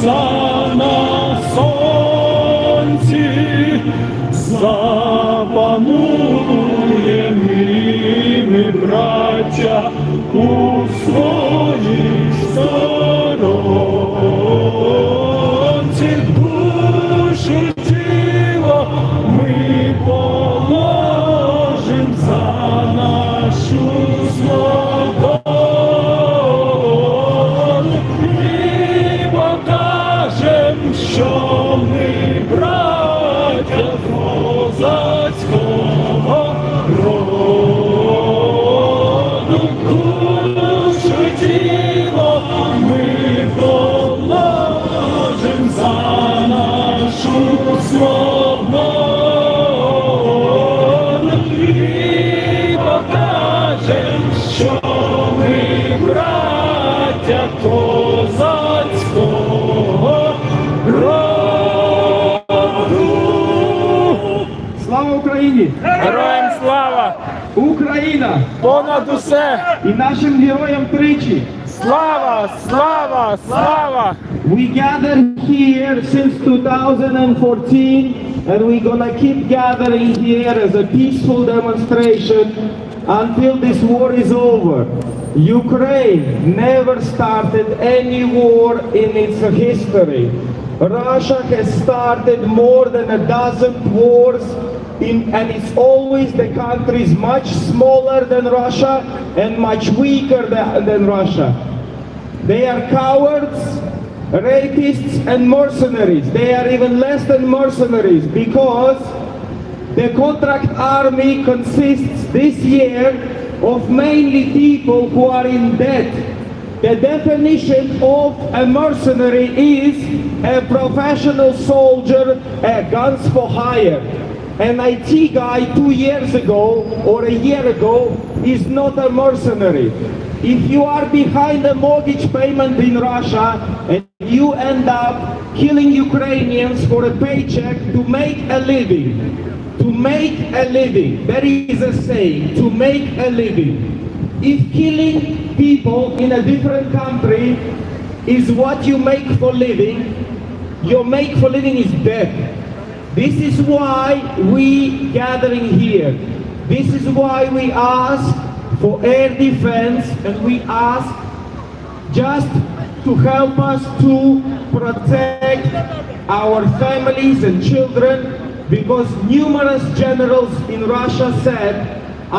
на сонці, запануєм і ми, браття, у своїй сторонці. Душу тіло ми положим за нашу свободу і покажем, що ми браття козацького роду. Душу тіло ми положим за нашу свободу і покажем, що ми браття козацького роду. Слава Україні! Героям слава! Україна! Понад усе! І нашим героям тричі! Слава! Слава! Слава! We gathered here since 2014 and we're gonna keep gathering here as a peaceful demonstration until this war is over. Ukraine never started any war in its history. Russia has started more than a dozen wars and it's always the country is much smaller than Russia and much weaker than Russia. They are cowards, rapists and mercenaries. They are even less than mercenaries because the contract army consists this year of mainly people who are in debt. The definition of a mercenary is a professional soldier, guns for hire. An IT guy 2 years ago or a year ago is not a mercenary. If you are behind a mortgage payment in Russia and you end up killing Ukrainians for a paycheck to make a living, there is a saying, to make a living. If killing people in a different country is what you make for living, your make for living is death. This is why we gathering here. This is why we ask for air defense and we ask just to help us to protect our families and children, because numerous generals in Russia said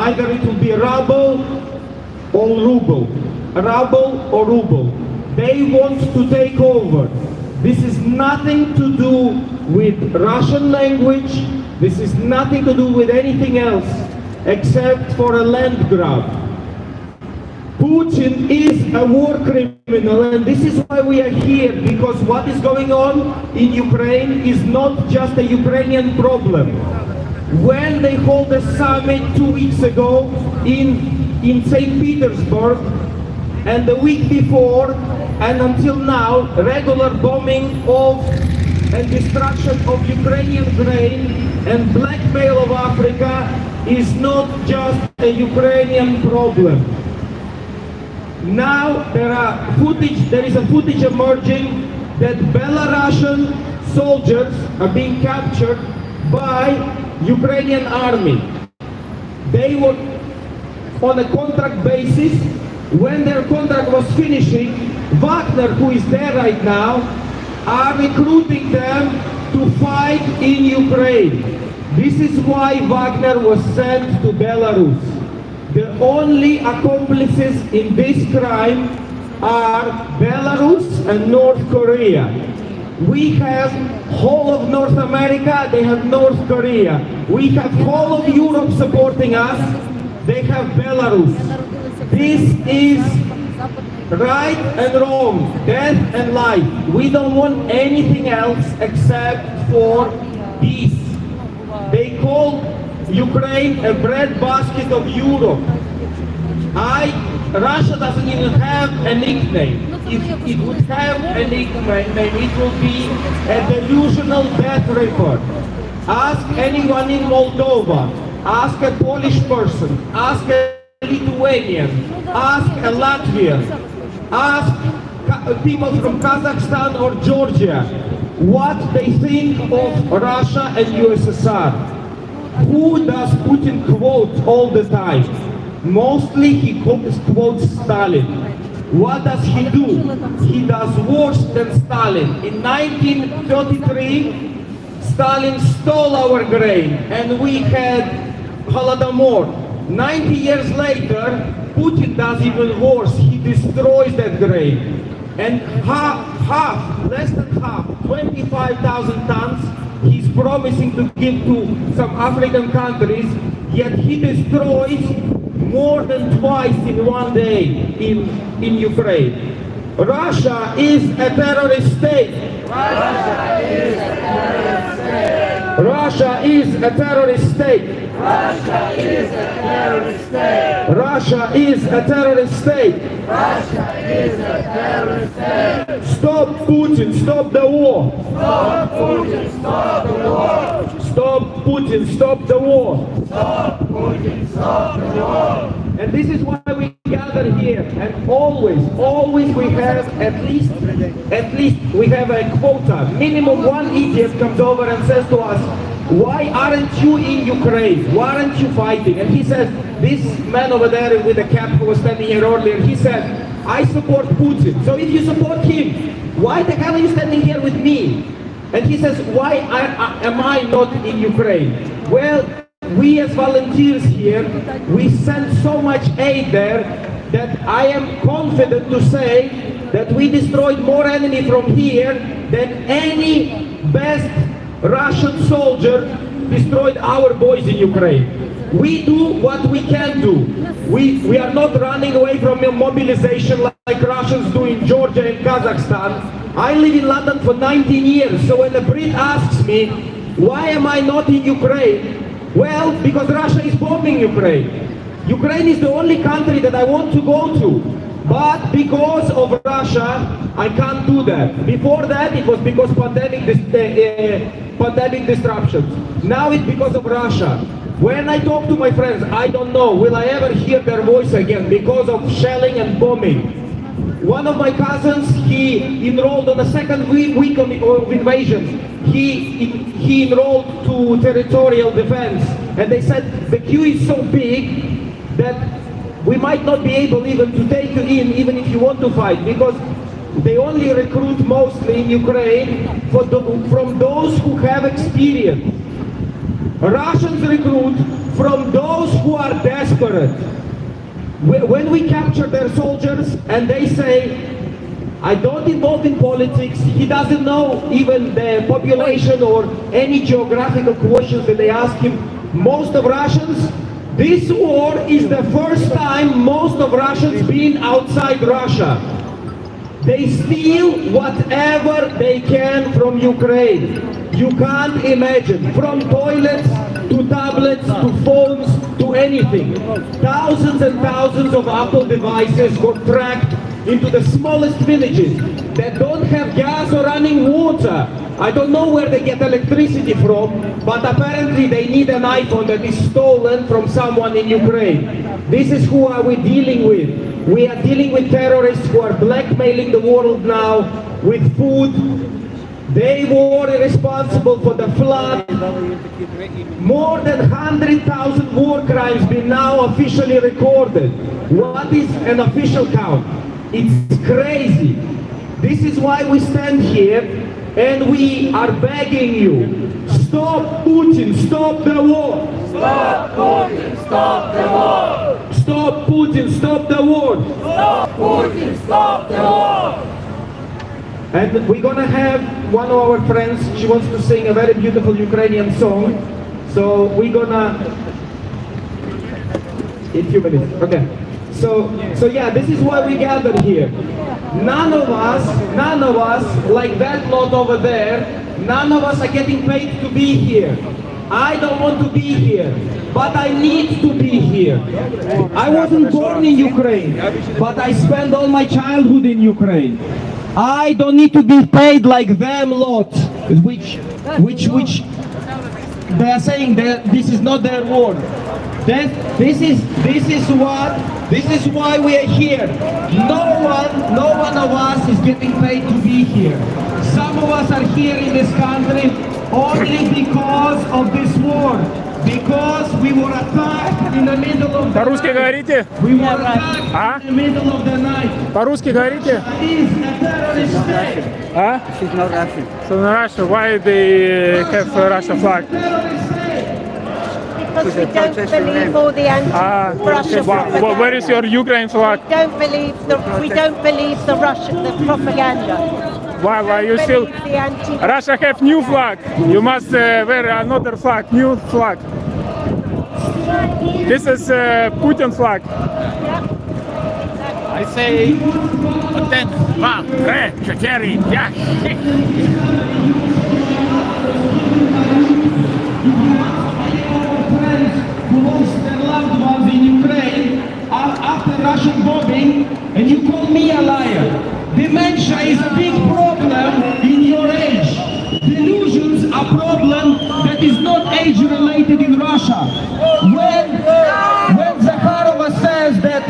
either it will be ruble or ruble. They want to take over. This is nothing to do with Russian language. This is nothing to do with anything else except for a land grab. Putin is a war criminal, and this is why we are here, because what is going on in Ukraine is not just a Ukrainian problem. When they hold a summit 2 weeks ago in St. Petersburg, and the week before and until now, regular bombing of and destruction of Ukrainian grain and blackmail of Africa is not just a Ukrainian problem. Now there is a footage emerging that Belarusian soldiers are being captured by Ukrainian army. They were on a contract basis. When their contract was finishing, Wagner, who is there right now, are recruiting them to fight in Ukraine. This is why Wagner was sent to Belarus. The only accomplices in this crime are Belarus and North Korea. We have whole of North America, they have North Korea. We have whole of Europe supporting us, they have Belarus. This is right and wrong, death and life. We don't want anything else except for peace. They call Ukraine a breadbasket of Europe. Russia doesn't even have a nickname. If it would have a nickname, it will be a delusional death report. Ask anyone in Moldova, ask a Polish person, ask a Lithuanian, ask a Latvian, ask people from Kazakhstan or Georgia what they think of Russia and USSR. Who does Putin quote all the time? Mostly he quotes Stalin. What does he do? He does worse than Stalin. In 1933, Stalin stole our grain and we had Holodomor. 90 years later, Putin does even worse. He destroys that grain. And less than half, 25,000 tons, he's promising to give to some African countries, yet he destroys more than twice in one day in Ukraine. Russia is a terrorist state. Russia is a terrorist state. Russia is a terrorist state. Russia is a terrorist state. Russia is a terrorist state. Russia is a terrorist state. Stop Putin, stop the war. Stop Putin, stop the war. Stop Putin, stop the war. Stop Putin, stop the war. And this is why we gather here, and always we have at least we have a quota. Minimum one idiot comes over and says to us, why aren't you in Ukraine? Why aren't you fighting? And he says, this man over there with the cap who was standing here earlier, he said, I support Putin. So if you support him, why the hell are you standing here with me? And he says, why am I not in Ukraine? Well, we as volunteers here, we send so much aid there that I am confident to say that we destroyed more enemy from here than any best Russian soldier destroyed our boys in Ukraine. We do what we can do. We are not running away from a mobilization like Russians do in Georgia and Kazakhstan. I live in London for 19 years, so when a Brit asks me, why am I not in Ukraine? Well, because Russia is bombing Ukraine. Ukraine is the only country that I want to go to. But because of Russia, I can't do that. Before that, it was because pandemic disruptions. Now it's because of Russia. When I talk to my friends, I don't know, will I ever hear their voice again because of shelling and bombing. One of my cousins, he enrolled on the second week of invasion. He enrolled to territorial defense. And they said the queue is so big that we might not be able even to take you in, even if you want to fight, because they only recruit mostly in Ukraine from those who have experience. Russians recruit from those who are desperate. When we capture their soldiers and they say, I don't involve in politics, he doesn't know even the population or any geographical questions that they ask him. Most of Russians, this war is the first time most of Russians been outside Russia. They steal whatever they can from Ukraine. You can't imagine, from toilets to tablets to phones to anything. Thousands and thousands of Apple devices got tracked into the smallest villages that don't have gas or running water. I don't know where they get electricity from, but apparently they need an iPhone that is stolen from someone in Ukraine. This is who are we dealing with. We are dealing with terrorists who are blackmailing the world now with food. They were responsible for the flood. More than 100,000 war crimes been now officially recorded. What is an official count? It's crazy. This is why we stand here and we are begging you. Stop Putin, stop the war. Stop Putin, stop the war. Stop Putin, stop the war. Stop Putin, stop the war. And we're gonna have one of our friends, she wants to sing a very beautiful Ukrainian song. So we're gonna, in a few minutes, okay. So yeah, this is why we gathered here. None of us, like that lot over there, none of us are getting paid to be here. I don't want to be here, but I need to be here. I wasn't born in Ukraine, but I spent all my childhood in Ukraine. I don't need to be paid like them lot, which they are saying that this is not their word. This is why we are here. No one of us is getting paid to be here. Some of us are here in this country only because of this war. Because we were attacked in the middle of the По-русски night. говорите? We were attacked in the middle of the night. По-русски говорите? Is a terrorist state. А? She's not Russian. So in Russia, why they have Russia flag? Because we don't believe all the anti-Russia propaganda. Where is your Ukraine flag? We don't believe the propaganda. Why you still? Believe the anti. Russia have new flag. You must wear another flag, new flag. This is Putin flag. I say 1, 2, 3, 4, 5, 6. Who lost their loved ones in Ukraine after Russian bombing, and you call me a liar. Dementia is a big problem in your age. Delusions are a problem that is not age-related in Russia. When Zakharova says that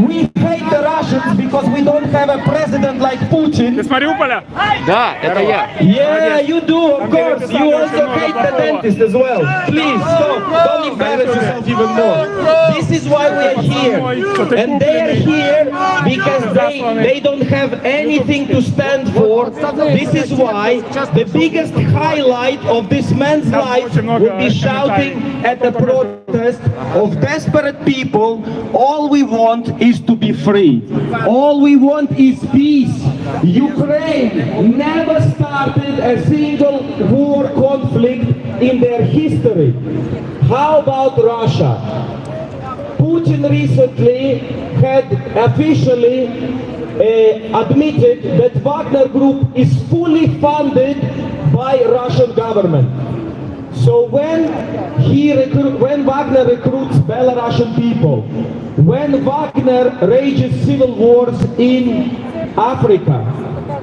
we hate the Russians because we don't have a president like Putin, Ты с Мариуполя? Да, это я. yeah, you do, of course. You also hate the dentist as well. Please, stop. Don't embarrass yourself even more. This is why we are here. And they are here because they don't have anything to stand for. This is why the biggest highlight of this man's life will be shouting at the protest of desperate people. All we want is to be free. All we want is peace. Ukraine never started a single war conflict in their history. How about Russia? Putin recently had officially admitted that Wagner Group is fully funded by Russian government. So when Wagner recruits Belarusian people, when Wagner rages civil wars in Africa,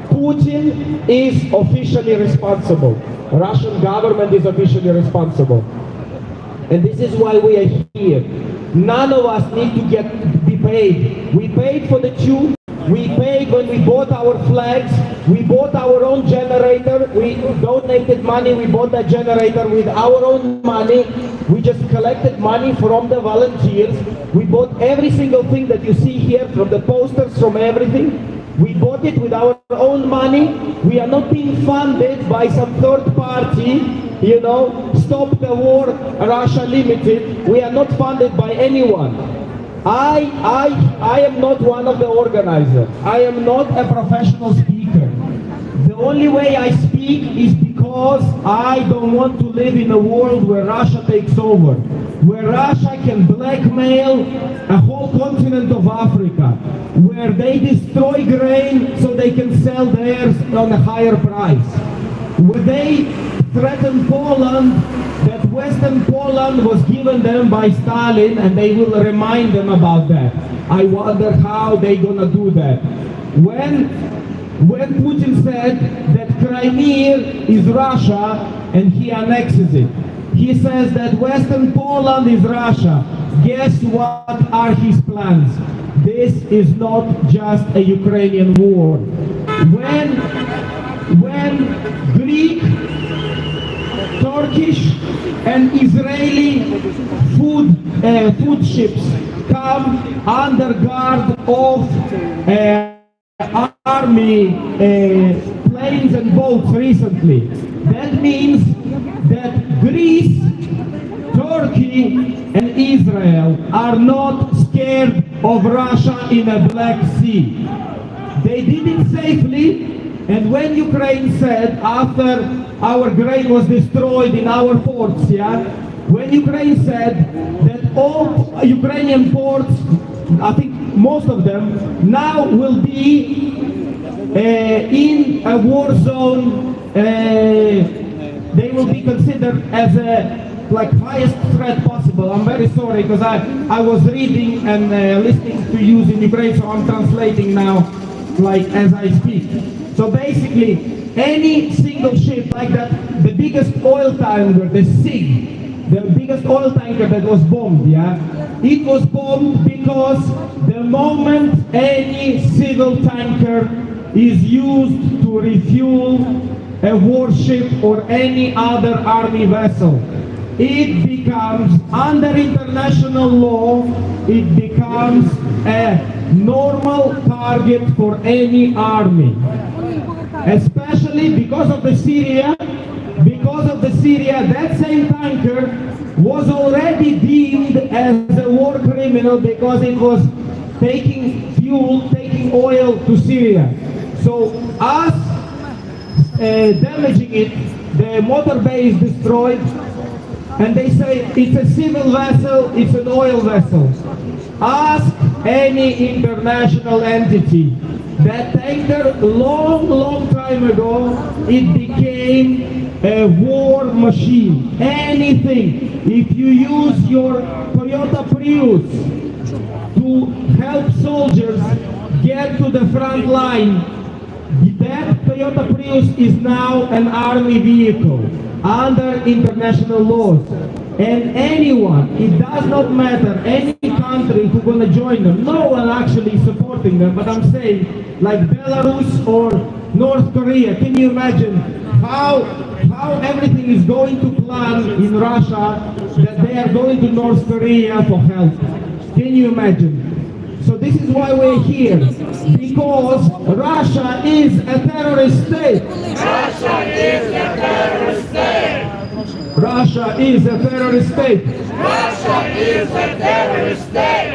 Putin is officially responsible. Russian government is officially responsible. And this is why we are here. None of us need to be paid. We paid for the tube. We paid when we bought our flags. We bought our own generator. We donated money. We bought that generator with our own money. We just collected money from the volunteers. We bought every single thing that you see here, from the posters, from everything. We bought it with our own money. We are not being funded by some third party, Stop the War Russia Limited. We are not funded by anyone. I am not one of the organizers. I am not a professional speaker. The only way I speak is because I don't want to live in a world where Russia takes over, where Russia can blackmail a whole continent of Africa, where they destroy grain so they can sell theirs on a higher price, where they threaten Poland, that Western Poland was given them by Stalin, and they will remind them about that. I wonder how they're gonna do that. When Putin said that Crimea is Russia and he annexes it, he says that Western Poland is Russia. Guess what are his plans? This is not just a Ukrainian war. When Greek, Turkish and Israeli food ships come under guard of army planes and boats recently, that means that Greece, Turkey and Israel are not scared of Russia in a Black Sea. They did it safely. And when Ukraine said, after our grain was destroyed in our ports, when Ukraine said that all Ukrainian ports, I think most of them, now will be in a war zone, they will be considered as a highest threat possible. I'm very sorry because I was reading and listening to you in Ukraine, so I'm translating now as I speak. So basically, any single ship like that, the biggest oil tanker, the SIG, the biggest oil tanker that was bombed, yeah? It was bombed because the moment any civil tanker is used to refuel a warship or any other army vessel, it becomes, under international law, it becomes a normal target for any army. Especially because of the Syria, that same tanker was already deemed as a war criminal because it was taking fuel, taking oil to Syria. So us damaging it, the motor bay is destroyed, and they say it's a civil vessel, it's an oil vessel. Ask any international entity. That tanker, long time ago, it became a war machine. Anything. If you use your Toyota Prius to help soldiers get to the front line, that Toyota Prius is now an army vehicle under international laws. And anyone, it does not matter, any country who's gonna join them, no one actually supporting them, but I'm saying, like Belarus or North Korea, can you imagine how everything is going to plan in Russia that they are going to North Korea for help? Can you imagine? So this is why we're here, because Russia is a terrorist state. Russia is a terrorist state. Russia is a terrorist state. Russia is a terrorist state.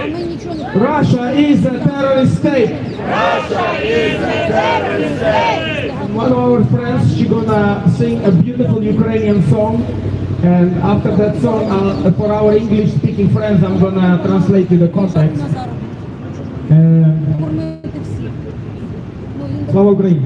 Russia is a terrorist state. Russia is a terrorist state. One of our friends, she's gonna sing a beautiful Ukrainian song, and after that song, for our English-speaking friends, I'm gonna translate you the context. Слава Україні!